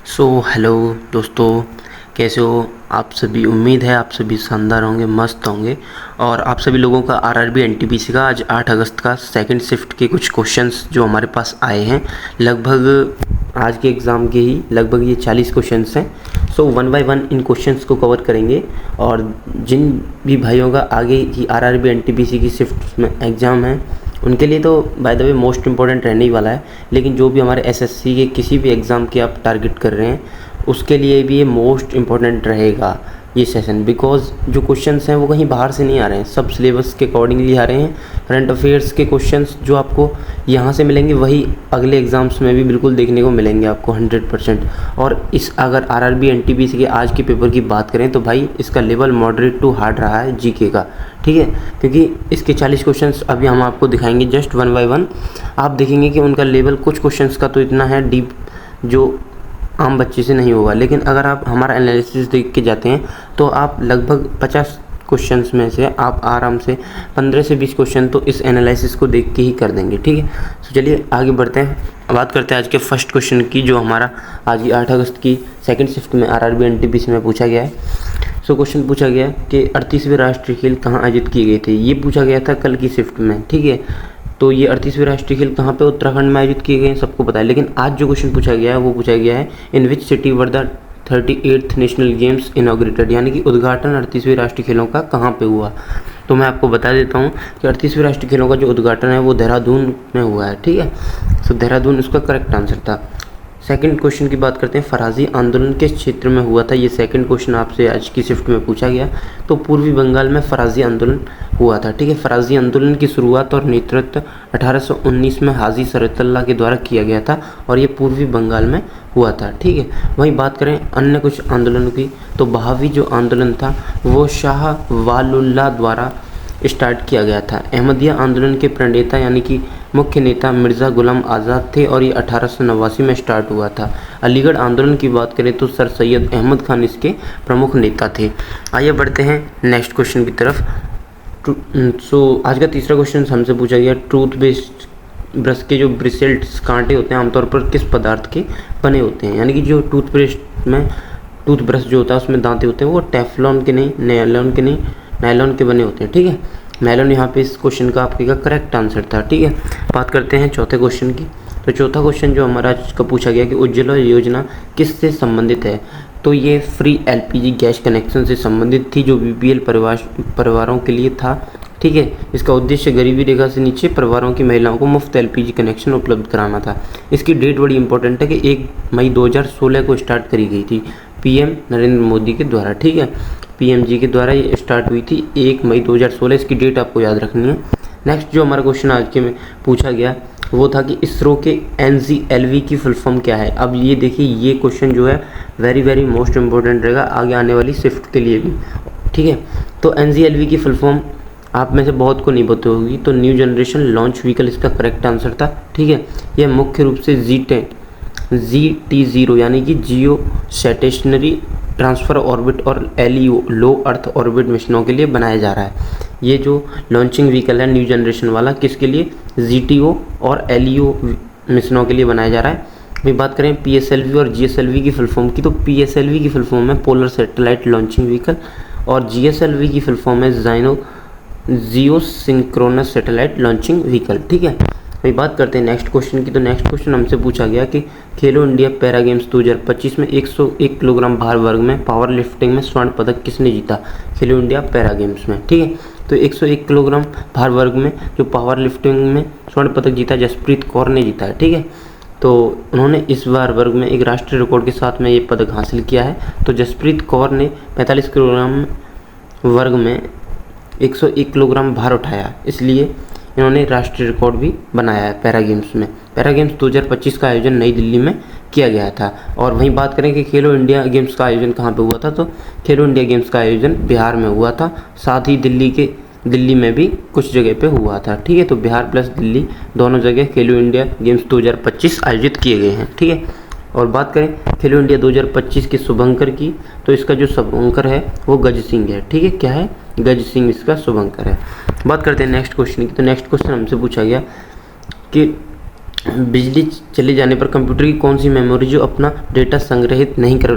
Hello दोस्तों, कैसे हो आप सभी। उम्मीद है आप सभी शानदार होंगे, मस्त होंगे। और आप सभी लोगों का आरआरबी एनटीपीसी का आज 8 अगस्त का सेकंड शिफ्ट के कुछ क्वेश्चंस जो हमारे पास आए हैं, लगभग आज के एग्ज़ाम के ही लगभग ये 40 क्वेश्चंस हैं। One by one in questions को कवर करेंगे। और जिन भी भाइयों का आगे की आरआरबी एनटीपीसी की शिफ्ट में एग्ज़ाम है, उनके लिए तो by the way most important रहने ही वाला है। लेकिन जो भी हमारे एसएससी के किसी भी एग्ज़ाम के आप टारगेट कर रहे हैं, उसके लिए भी ये मोस्ट इंपॉर्टेंट रहेगा ये सेशन। बिकॉज जो क्वेश्चंस हैं वो कहीं बाहर से नहीं आ रहे हैं, सब सिलेबस के अकॉर्डिंगली आ रहे हैं। करंट अफेयर्स के क्वेश्चंस जो आपको यहाँ से मिलेंगे वही अगले एग्ज़ाम्स में भी बिल्कुल देखने को मिलेंगे आपको 100%। और इस अगर आरआरबी एनटीपीसी के आज के पेपर की बात करें तो भाई इसका लेवल मॉडरेट टू हार्ड रहा है जीके का, ठीक है। क्योंकि इसके 40 क्वेश्चंस अभी हम आपको दिखाएंगे जस्ट वन बाय वन। आप देखेंगे कि उनका लेवल कुछ क्वेश्चंस का तो इतना है डीप जो आम बच्चे से नहीं होगा। लेकिन अगर आप हमारा एनालिसिस देख के जाते हैं तो आप लगभग 50 क्वेश्चंस में से आप आराम से 15 से 20 क्वेश्चन तो इस एनालिसिस को देख के ही कर देंगे, ठीक है। तो चलिए आगे बढ़ते हैं, बात करते हैं आज के फर्स्ट क्वेश्चन की, जो हमारा आज की 8 अगस्त की सेकंड शिफ्ट में आरआरबी एनटीपीसी में पूछा गया है। क्वेश्चन पूछा गया कि 38वें राष्ट्रीय खेल कहाँ आयोजित किए गए थे। ये पूछा गया था कल की शिफ्ट में, ठीक है। तो ये 38वें राष्ट्रीय खेल कहाँ पे उत्तराखंड में आयोजित किए गए हैं, सबको पता है। लेकिन आज जो क्वेश्चन पूछा गया है वो पूछा गया है in which city were the 38th national games inaugurated, यानी कि उद्घाटन 38वें राष्ट्रीय खेलों का कहाँ पे हुआ। तो मैं आपको बता देता हूँ कि 38वें राष्ट्रीय खेलों का जो उद्घाटन है वो देहरादून में हुआ है, ठीक है। तो देहरादून उसका करेक्ट आंसर था। सेकंड क्वेश्चन की बात करते हैं, फराजी आंदोलन किस क्षेत्र में हुआ था। ये सेकंड क्वेश्चन आपसे आज की शिफ्ट में पूछा गया। तो पूर्वी बंगाल में फराजी आंदोलन हुआ था, ठीक है। फराजी आंदोलन की शुरुआत और नेतृत्व 1819 में हाजी शरतुल्लाह के द्वारा किया गया था और ये पूर्वी बंगाल में हुआ था, ठीक है। वहीं बात करें अन्य कुछ आंदोलनों की, तो बहावी जो आंदोलन था वो शाह वालुल्लाह द्वारा स्टार्ट किया गया था। अहमदिया आंदोलन के प्रणेता यानी कि मुख्य नेता मिर्ज़ा गुलाम आज़ाद थे और ये 1889 में स्टार्ट हुआ था। अलीगढ़ आंदोलन की बात करें तो सर सैयद अहमद खान इसके प्रमुख नेता थे। आइए बढ़ते हैं नेक्स्ट क्वेश्चन की तरफ। आज का तीसरा क्वेश्चन हमसे पूछा गया, टूथ बेस्ड ब्रश के जो ब्रिसल्ट्स कांटे होते हैं आमतौर पर किस पदार्थ के बने होते हैं। यानी कि जो टूथपेस्ट में टूथब्रश जो होता है उसमें दांते होते हैं वो टेफ्लॉन के नहीं, नायलॉन के नहीं, नायलॉन के बने होते हैं, ठीक है। नायलॉन यहाँ पे इस क्वेश्चन का आपके का करेक्ट आंसर था, ठीक है। बात करते हैं चौथे क्वेश्चन की। तो चौथा क्वेश्चन जो हमारा आज का पूछा गया कि उज्ज्वला योजना किससे संबंधित है। तो ये फ्री एलपीजी गैस कनेक्शन से संबंधित थी जो बीपीएल परिवारों के लिए था, ठीक है। इसका उद्देश्य गरीबी रेखा से नीचे परिवारों की महिलाओं को मुफ्त एलपीजी कनेक्शन उपलब्ध कराना था। इसकी डेट बड़ी इंपॉर्टेंट है कि 1 मई 2016 को स्टार्ट करी गई थी पीएम नरेंद्र मोदी के द्वारा, ठीक है। पीएमजी के द्वारा ये स्टार्ट हुई थी 1 मई 2016। इसकी डेट आपको याद रखनी है। नेक्स्ट जो हमारा क्वेश्चन आज के में पूछा गया वो था कि इसरो के एनजीएलवी की फुल फॉर्म क्या है। अब ये देखिए, ये क्वेश्चन जो है वेरी वेरी मोस्ट इंपॉर्टेंट रहेगा आगे आने वाली शिफ्ट के लिए भी, ठीक है। तो एनजीएलवी की फुल फॉर्म आप में से बहुत को नहीं पता होगी, तो न्यू जनरेशन लॉन्च व्हीकल इसका करेक्ट आंसर था, ठीक है। यह मुख्य रूप से GT0 यानी कि जियो स्टेशनरी ट्रांसफ़र ऑर्बिट और LEO लो अर्थ ऑर्बिट मिशनों के लिए बनाया जा रहा है। ये जो लॉन्चिंग व्हीकल है न्यू जनरेशन वाला, किसके लिए, GTO और LEO मिशनों के लिए बनाया जा रहा है। अभी बात करें PSLV और GSLV की फुल फॉर्म की, तो PSLV की फुल फॉर्म है पोलर सैटेलाइट लॉन्चिंग व्हीकल और GSLV की फुल फॉर्म है जियो सिंक्रोनस सैटेलाइट लॉन्चिंग व्हीकल, ठीक है। अभी बात करते हैं नेक्स्ट क्वेश्चन की। तो नेक्स्ट क्वेश्चन हमसे पूछा गया कि खेलो इंडिया पैरा गेम्स 2025 में 101 किलोग्राम भार वर्ग में पावर लिफ्टिंग में स्वर्ण पदक किसने जीता। खेलो इंडिया पैरा गेम्स में, ठीक है। तो 101 किलोग्राम भार वर्ग में जो पावर लिफ्टिंग में स्वर्ण पदक जीता जसप्रीत कौर ने जीता है, ठीक है। तो उन्होंने इस बार वर्ग में एक राष्ट्रीय रिकॉर्ड के साथ में ये पदक हासिल किया है। तो जसप्रीत कौर ने 45 किलोग्राम वर्ग में 101 किलोग्राम भार उठाया, इसलिए इन्होंने राष्ट्रीय रिकॉर्ड भी बनाया है पैरा गेम्स में। पैरा गेम्स 2025 का आयोजन नई दिल्ली में किया गया था। और वहीं बात करें कि खेलो इंडिया गेम्स का आयोजन कहाँ पे हुआ था, तो खेलो इंडिया गेम्स का आयोजन बिहार में हुआ था। साथ ही दिल्ली में भी कुछ जगह पे हुआ था, ठीक है। तो बिहार प्लस दिल्ली दोनों जगह खेलो इंडिया गेम्स 2025 आयोजित किए गए हैं, ठीक है। और बात करें खेलो इंडिया 2025 के शुभंकर की, तो इसका जो शुभंकर है वो गज सिंह है, ठीक है। क्या है, गज सिंह इसका शुभंकर है। बात करते हैं नेक्स्ट क्वेश्चन की। तो नेक्स्ट क्वेश्चन हमसे पूछा गया कि बिजली चले जाने पर कंप्यूटर की कौन सी मेमोरी जो अपना डेटा संग्रहित नहीं कर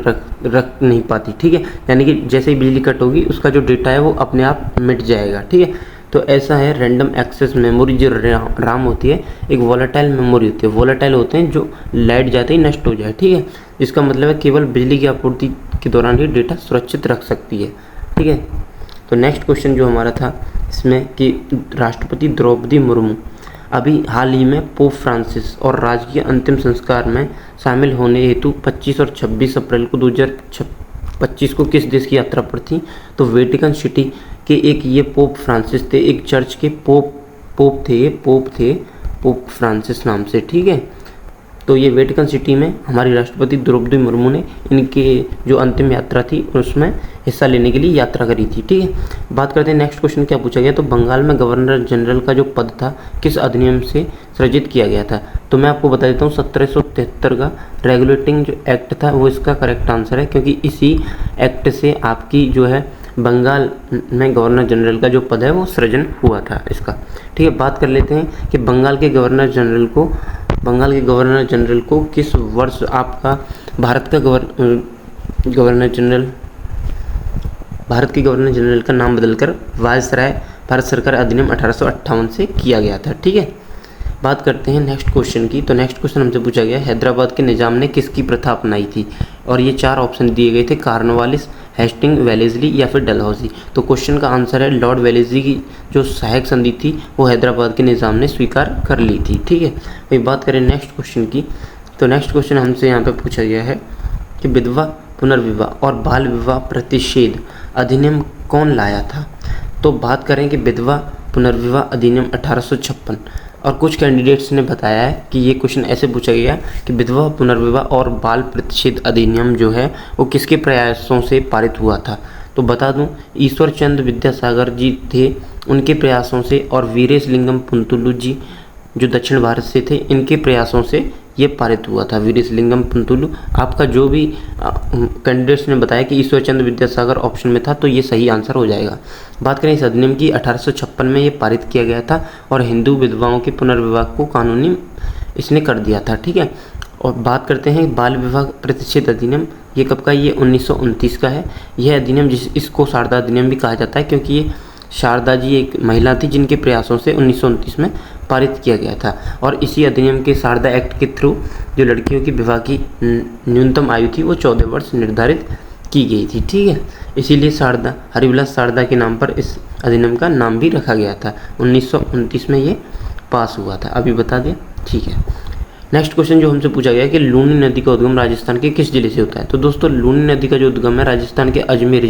रख नहीं पाती, ठीक है। यानी कि जैसे ही बिजली कट होगी उसका जो डेटा है वो अपने आप मिट जाएगा, ठीक है। तो ऐसा है रैंडम एक्सेस मेमोरी जो राम होती है, एक वोलेटाइल मेमोरी होती है। वोलेटाइल होते हैं जो लाइट जाते ही नष्ट हो जाए, ठीक है। इसका मतलब है केवल बिजली की आपूर्ति के दौरान ही डेटा सुरक्षित रख सकती है, ठीक है। तो नेक्स्ट क्वेश्चन जो हमारा था इसमें कि राष्ट्रपति द्रौपदी मुर्मू अभी हाल ही में पोप फ्रांसिस और राजकीय अंतिम संस्कार में शामिल होने हेतु 25 और 26 अप्रैल को 2025 को किस देश की यात्रा पर थी? तो वेटिकन सिटी के एक ये पोप फ्रांसिस थे, एक चर्च के पोप थे पोप फ्रांसिस नाम से, ठीक है। तो ये वेटिकन सिटी में हमारी राष्ट्रपति द्रौपदी मुर्मू ने इनके जो अंतिम यात्रा थी उसमें हिस्सा लेने के लिए यात्रा करी थी, ठीक है। बात करते हैं नेक्स्ट क्वेश्चन क्या पूछा गया। तो बंगाल में गवर्नर जनरल का जो पद था किस अधिनियम से सृजित किया गया था? तो मैं आपको बता देता हूँ 1773 का रेगुलेटिंग जो एक्ट था वो इसका करेक्ट आंसर है, क्योंकि इसी एक्ट से आपकी जो है बंगाल में गवर्नर जनरल का जो पद है वो सृजन हुआ था इसका, ठीक है। बात कर लेते हैं कि बंगाल के गवर्नर जनरल को किस वर्ष आपका भारत के गवर्नर जनरल का नाम बदलकर वायसराय भारत सरकार अधिनियम 1858 से किया गया था, ठीक है। बात करते हैं नेक्स्ट क्वेश्चन की। तो नेक्स्ट क्वेश्चन हमसे पूछा गया हैदराबाद के निजाम ने किसकी प्रथा अपनाई थी? और ये 4 ऑप्शन दिए गए थे, कार्नवालिस, हेस्टिंग, वेलेस्ली या फिर डलहौजी। तो क्वेश्चन का आंसर है लॉर्ड वेलेस्ली की जो सहायक संधि थी वो हैदराबाद के निज़ाम ने स्वीकार कर ली थी, ठीक है। वही बात करें नेक्स्ट क्वेश्चन की। तो नेक्स्ट क्वेश्चन हमसे यहाँ पे पूछा गया है कि विधवा पुनर्विवाह और बाल विवाह प्रतिषेध अधिनियम कौन लाया था? तो बात करें कि विधवा पुनर्विवाह अधिनियम 1856, और कुछ कैंडिडेट्स ने बताया है कि ये क्वेश्चन ऐसे पूछा गया कि विधवा पुनर्विवाह और बाल प्रतिषेध अधिनियम जो है वो किसके प्रयासों से पारित हुआ था? तो बता दूं ईश्वर चंद्र विद्यासागर जी थे, उनके प्रयासों से, और वीरेश लिंगम पुंतुलु जी जो दक्षिण भारत से थे इनके प्रयासों से ये पारित हुआ था। वीरेश लिंगम पुंतुलु आपका जो भी कैंडिडेट्स ने बताया कि ईश्वर चंद्र विद्यासागर ऑप्शन में था तो ये सही आंसर हो जाएगा। बात करें इस अधिनियम की 1856 में ये पारित किया गया था और हिंदू विधवाओं के पुनर्विवाह को कानूनी इसने कर दिया था, ठीक है। और बात करते हैं बाल विवाह प्रतिषेध अधिनियम, ये कब का? ये 1929 का है। यह अधिनियम इसको शारदा अधिनियम भी कहा जाता है क्योंकि ये शारदा जी एक महिला थी जिनके प्रयासों से 1929 में पारित किया गया था। और इसी अधिनियम के शारदा एक्ट के थ्रू जो लड़कियों की विवाह की न्यूनतम आयु थी वो 14 वर्ष निर्धारित की गई थी, ठीक है। इसीलिए शारदा हरिविलास शारदा के नाम पर इस अधिनियम का नाम भी रखा गया था। 1929 में ये पास हुआ था, अभी बता दें, ठीक है। नेक्स्ट क्वेश्चन जो हमसे पूछा गया कि लूनी नदी का उद्गम राजस्थान के किस जिले से होता है? तो दोस्तों लूनी नदी का जो उद्गम है राजस्थान के अजमेर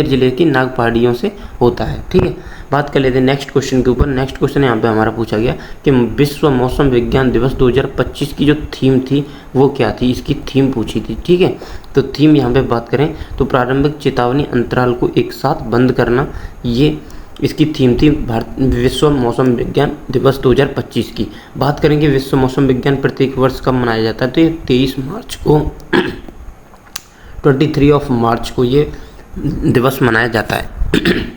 जिले की नाग पहाड़ियों से होता है, ठीक है। बात कर लेते हैं नेक्स्ट क्वेश्चन के ऊपर। नेक्स्ट क्वेश्चन यहाँ पे हमारा पूछा गया कि विश्व मौसम विज्ञान दिवस 2025 की जो थीम थी वो क्या थी? इसकी थीम पूछी थी, ठीक है। तो थीम यहाँ पे बात करें तो प्रारंभिक चेतावनी अंतराल को एक साथ बंद करना, ये इसकी थीम थी विश्व मौसम विज्ञान दिवस 2025 की। बात करेंगे विश्व मौसम विज्ञान प्रत्येक वर्ष कब मनाया जाता है? तो ये 23 मार्च को 23 मार्च को ये दिवस मनाया जाता है।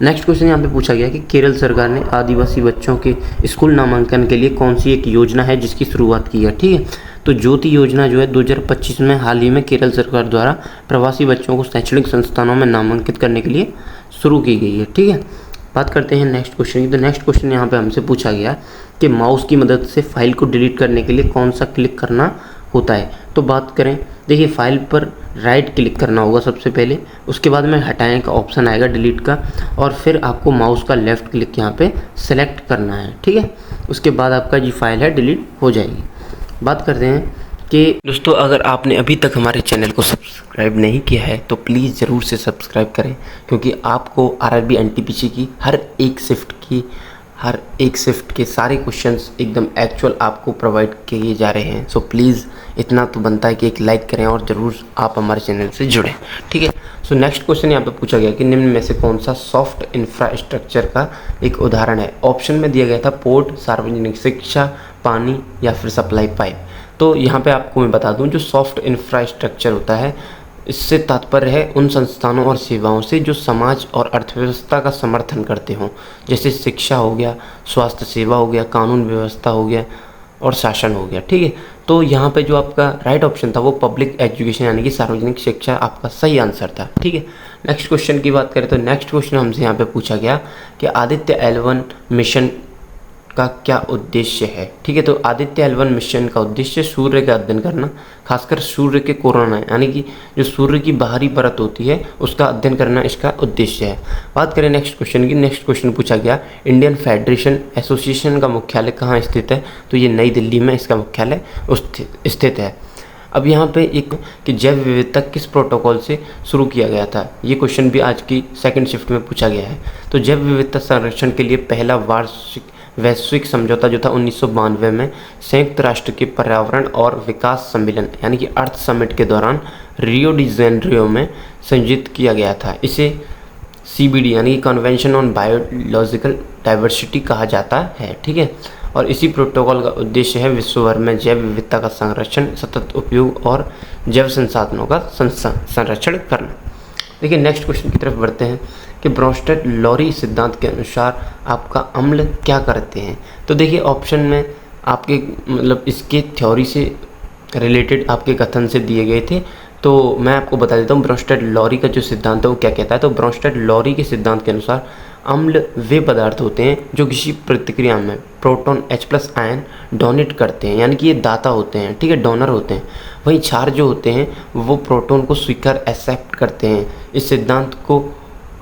नेक्स्ट क्वेश्चन यहाँ पे पूछा गया कि केरल सरकार ने आदिवासी बच्चों के स्कूल नामांकन के लिए कौन सी एक योजना है जिसकी शुरुआत की है, ठीक है। तो ज्योति योजना जो है 2025 में हाल ही में केरल सरकार द्वारा प्रवासी बच्चों को शैक्षणिक संस्थानों में नामांकित करने के लिए शुरू की गई है, ठीक है। बात करते हैं नेक्स्ट क्वेश्चन की। तो नेक्स्ट क्वेश्चन यहाँ पे हमसे पूछा गया कि माउस की मदद से फाइल को डिलीट करने के लिए कौन सा क्लिक करना होता है? तो बात करें, देखिए फाइल पर राइट क्लिक करना होगा सबसे पहले, उसके बाद में हटाने का ऑप्शन आएगा डिलीट का, और फिर आपको माउस का लेफ़्ट क्लिक यहाँ पे सेलेक्ट करना है, ठीक है। उसके बाद आपका जो फाइल है डिलीट हो जाएगी। बात करते हैं कि दोस्तों अगर आपने अभी तक हमारे चैनल को सब्सक्राइब नहीं किया है तो प्लीज़ ज़रूर से सब्सक्राइब करें, क्योंकि आपको आरआरबी एनटीपीसी की हर एक शिफ्ट के सारे क्वेश्चंस एकदम एक्चुअल आपको प्रोवाइड किए जा रहे हैं। सो प्लीज़ इतना तो बनता है कि एक लाइक करें और ज़रूर आप हमारे चैनल से जुड़ें, ठीक है। सो नेक्स्ट क्वेश्चन यहाँ पे पूछा गया कि निम्न में से कौन सा सॉफ्ट इंफ्रास्ट्रक्चर का एक उदाहरण है? ऑप्शन में दिया गया था पोर्ट, सार्वजनिक शिक्षा, पानी या फिर सप्लाई पाइप। तो यहाँ पे आपको मैं बता दूँ जो सॉफ्ट इंफ्रास्ट्रक्चर होता है इससे तात्पर्य है उन संस्थानों और सेवाओं से जो समाज और अर्थव्यवस्था का समर्थन करते हों, जैसे शिक्षा हो गया, स्वास्थ्य सेवा हो गया, कानून व्यवस्था हो गया, और शासन हो गया। ठीक है, तो यहाँ पे जो आपका राइट ऑप्शन था वो पब्लिक एजुकेशन यानी कि सार्वजनिक शिक्षा आपका सही आंसर था। ठीक है, नेक्स्ट क्वेश्चन की बात करें तो नेक्स्ट क्वेश्चन हमसे यहाँ पे पूछा गया कि आदित्य L1 मिशन का क्या उद्देश्य है। ठीक है, तो आदित्य L1 मिशन का उद्देश्य सूर्य का अध्ययन करना, खासकर सूर्य के कोरोना यानी कि जो सूर्य की बाहरी परत होती है उसका अध्ययन करना इसका उद्देश्य है। बात करें नेक्स्ट क्वेश्चन की, नेक्स्ट क्वेश्चन पूछा गया इंडियन फेडरेशन एसोसिएशन का मुख्यालय कहाँ स्थित है, तो ये नई दिल्ली में इसका मुख्यालय स्थित है। अब यहाँ पे एक कि जैव विविधता किस प्रोटोकॉल से शुरू किया गया था, ये क्वेश्चन भी आज की सेकंड शिफ्ट में पूछा गया है। तो जैव विविधता संरक्षण के लिए पहला वैश्विक समझौता जो था 1992 में संयुक्त राष्ट्र के पर्यावरण और विकास सम्मेलन यानी कि अर्थ समिट के दौरान रियो डी जेनेरियो में संयोजित किया गया था। इसे CBD यानी कि कन्वेंशन ऑन बायोलॉजिकल डाइवर्सिटी कहा जाता है। ठीक है, और इसी प्रोटोकॉल का उद्देश्य है विश्व भर में जैव विविधता का संरक्षण, सतत उपयोग और जैव संसाधनों का संरक्षण करना। देखिए नेक्स्ट क्वेश्चन की तरफ बढ़ते हैं कि ब्रोंस्टेड लॉरी सिद्धांत के अनुसार आपका अम्ल क्या करते हैं। तो देखिए ऑप्शन में आपके मतलब इसके थ्योरी से रिलेटेड आपके कथन से दिए गए थे, तो मैं आपको बता देता हूँ ब्रोंस्टेड लॉरी का जो सिद्धांत है वो क्या कहता है। तो ब्रोंस्टेड लॉरी के सिद्धांत के अनुसार अम्ल वे पदार्थ होते हैं जो किसी प्रतिक्रिया में प्रोटॉन H+ आयन डोनेट करते हैं यानी कि ये दाता होते हैं। ठीक है, डोनर होते हैं। वहीं क्षार जो होते हैं वो प्रोटॉन को स्वीकार एक्सेप्ट करते हैं। इस सिद्धांत को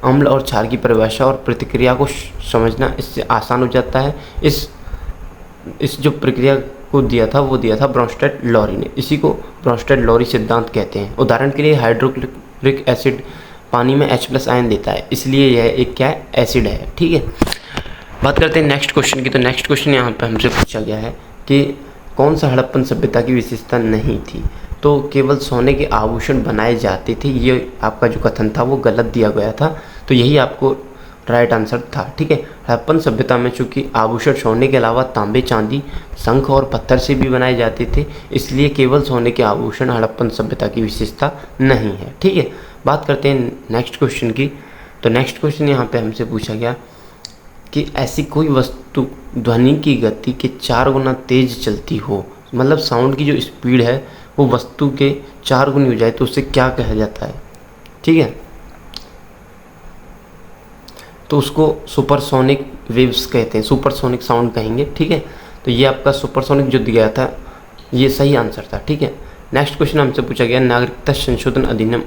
अम्ल और क्षार की परिभाषा और प्रतिक्रिया को समझना इससे आसान हो जाता है। इस जो प्रक्रिया को दिया था वो दिया था ब्रोंस्टेड लॉरी ने, इसी को ब्रोंस्टेड लॉरी सिद्धांत कहते हैं। उदाहरण के लिए हाइड्रोक्लोरिक एसिड पानी में H+ आयन देता है, इसलिए यह एक क्या है, एसिड है। ठीक है, बात करते हैं नेक्स्ट क्वेश्चन की। तो नेक्स्ट क्वेश्चन यहाँ पे हमसे पूछा गया है कि कौन सा हड़प्पन सभ्यता की विशेषता नहीं थी। तो केवल सोने के आभूषण बनाए जाते थे, ये आपका जो कथन था वो गलत दिया गया था, तो यही आपको राइट आंसर था। ठीक है, हड़प्पन सभ्यता में चूंकि आभूषण सोने के अलावा तांबे, चांदी, शंख और पत्थर से भी बनाए जाते थे, इसलिए केवल सोने के आभूषण हड़प्पन सभ्यता की विशेषता नहीं है। ठीक है, बात करते हैं नेक्स्ट क्वेश्चन की। तो नेक्स्ट क्वेश्चन यहाँ पे हमसे पूछा गया कि ऐसी कोई वस्तु ध्वनि की गति के 4 गुना तेज चलती हो, मतलब साउंड की जो स्पीड है वो वस्तु के 4 गुनी हो जाए तो उसे क्या कहा जाता है। ठीक है, तो उसको सुपरसोनिक वेव्स कहते हैं, सुपरसोनिक साउंड कहेंगे। ठीक है, तो ये आपका सुपरसोनिक जो दिया था ये सही आंसर था। ठीक है, नेक्स्ट क्वेश्चन हमसे पूछा गया नागरिकता संशोधन अधिनियम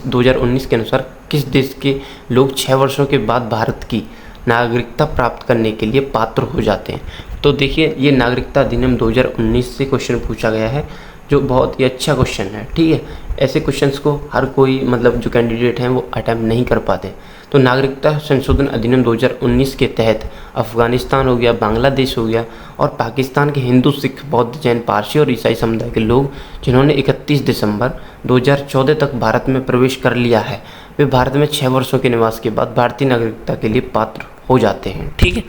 2019 के अनुसार किस देश के लोग 6 वर्षों के बाद भारत की नागरिकता प्राप्त करने के लिए पात्र हो जाते हैं। तो देखिए ये नागरिकता अधिनियम 2019 से क्वेश्चन पूछा गया है, जो बहुत ही अच्छा क्वेश्चन है। ठीक है, ऐसे क्वेश्चंस को हर कोई मतलब जो कैंडिडेट हैं वो अटैम्प्ट नहीं कर पाते। तो नागरिकता संशोधन अधिनियम 2019 के तहत अफगानिस्तान हो गया, बांग्लादेश हो गया और पाकिस्तान के हिंदू, सिख, बौद्ध, जैन, पारसी और ईसाई समुदाय के लोग जिन्होंने 31 दिसंबर 2014 तक भारत में प्रवेश कर लिया है, वे भारत में 6 वर्षों के निवास के बाद भारतीय नागरिकता के लिए पात्र हो जाते हैं। ठीक है,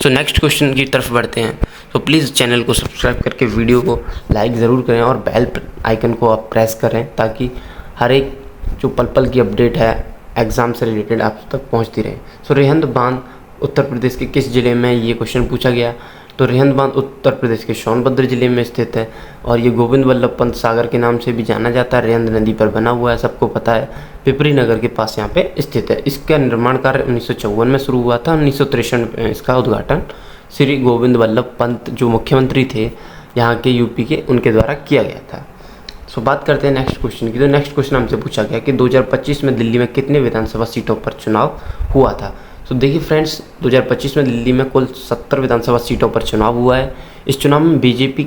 तो नेक्स्ट क्वेश्चन की तरफ बढ़ते हैं। तो प्लीज़ चैनल को सब्सक्राइब करके वीडियो को लाइक ज़रूर करें और बेल आइकन को आप प्रेस करें ताकि हर एक जो पल पल की अपडेट है एग्ज़ाम से रिलेटेड आप तक पहुंचती रहे। सो रिहंद बांध उत्तर प्रदेश के किस ज़िले में ये क्वेश्चन पूछा गया। तो रिहंद बांध उत्तर प्रदेश के सोनभद्र ज़िले में स्थित है और ये गोविंद वल्लभ पंत सागर के नाम से भी जाना जाता है। रिहंद नदी पर बना हुआ है, सबको पता है, पिपरी नगर के पास यहाँ पे स्थित है। इसका निर्माण कार्य 1954 में शुरू हुआ था। 1963 में इसका उद्घाटन श्री गोविंद वल्लभ पंत जो मुख्यमंत्री थे यहाँ के यूपी के, उनके द्वारा किया गया था। सो बात करते हैं नेक्स्ट क्वेश्चन की। तो नेक्स्ट क्वेश्चन हमसे पूछा गया कि 2025 में दिल्ली में कितने विधानसभा सीटों पर चुनाव हुआ था। तो देखिए फ्रेंड्स, 2025 में दिल्ली में कुल 70 विधानसभा सीटों पर चुनाव हुआ है। इस चुनाव में बीजेपी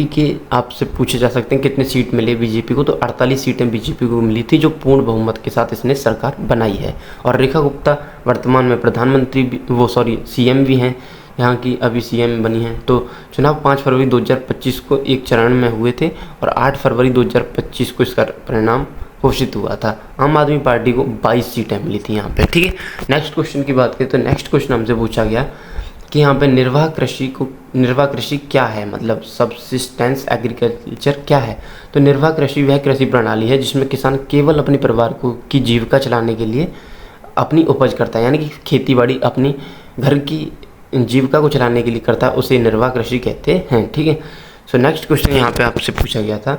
के आपसे पूछे जा सकते हैं कितने सीट मिले बीजेपी को। तो 48 सीटें बीजेपी को मिली थी, जो पूर्ण बहुमत के साथ इसने सरकार बनाई है। और रेखा गुप्ता वर्तमान में प्रधानमंत्री सीएम भी हैं, यहाँ की अभी सीएम बनी हैं। तो चुनाव 5 फरवरी 2025 को एक चरण में हुए थे और 8 फरवरी 2025 को इसका परिणाम घोषित हुआ था। आम आदमी पार्टी को 22 सीटें मिली थी यहाँ पे। ठीक है, नेक्स्ट क्वेश्चन की बात करें तो नेक्स्ट क्वेश्चन हमसे पूछा गया कि यहाँ पे निर्वाह कृषि क्या है, मतलब सबसिस्टेंस एग्रीकल्चर क्या है। तो निर्वाह कृषि वह कृषि प्रणाली है जिसमें किसान केवल अपने परिवार की जीविका चलाने के लिए अपनी उपज करता है, यानी कि खेती बाड़ी अपनी घर की जीविका को चलाने के लिए करता है उसे निर्वाह कृषि कहते हैं। ठीक है। सो नेक्स्ट क्वेश्चन यहाँ पे आपसे पूछा गया था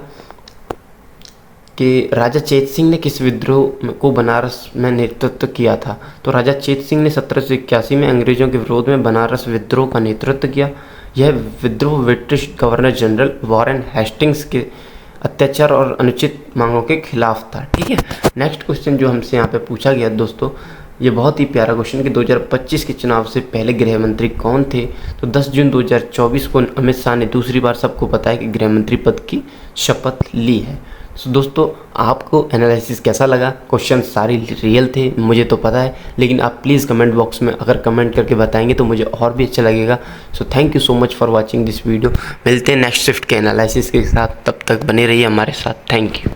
कि राजा चेत सिंह ने किस विद्रोह को बनारस में नेतृत्व किया था। तो राजा चेत सिंह ने 1781 में अंग्रेजों के विरोध में बनारस विद्रोह का नेतृत्व किया। यह विद्रोह British governor general Warren Hastings के अत्याचार और अनुचित मांगों के खिलाफ था। ठीक है। नेक्स्ट क्वेश्चन जो हमसे यहाँ पे पूछा गया दोस्तों, ये बहुत ही प्यारा क्वेश्चन कि 2025 के चुनाव से पहले गृह मंत्री कौन थे। तो 10 जून 2024 को अमित शाह ने दूसरी बार सबको पता है कि गृह मंत्री पद की शपथ ली है। तो दोस्तों आपको एनालिसिस कैसा लगा? क्वेश्चन सारे रियल थे, मुझे तो पता है, लेकिन आप प्लीज़ कमेंट बॉक्स में अगर कमेंट करके बताएंगे तो मुझे और भी अच्छा लगेगा। So thank you so much for watching this video. मिलते हैं नेक्स्ट शिफ्ट के एनालिसिस के साथ, तब तक बने रहिए हमारे साथ। Thank you.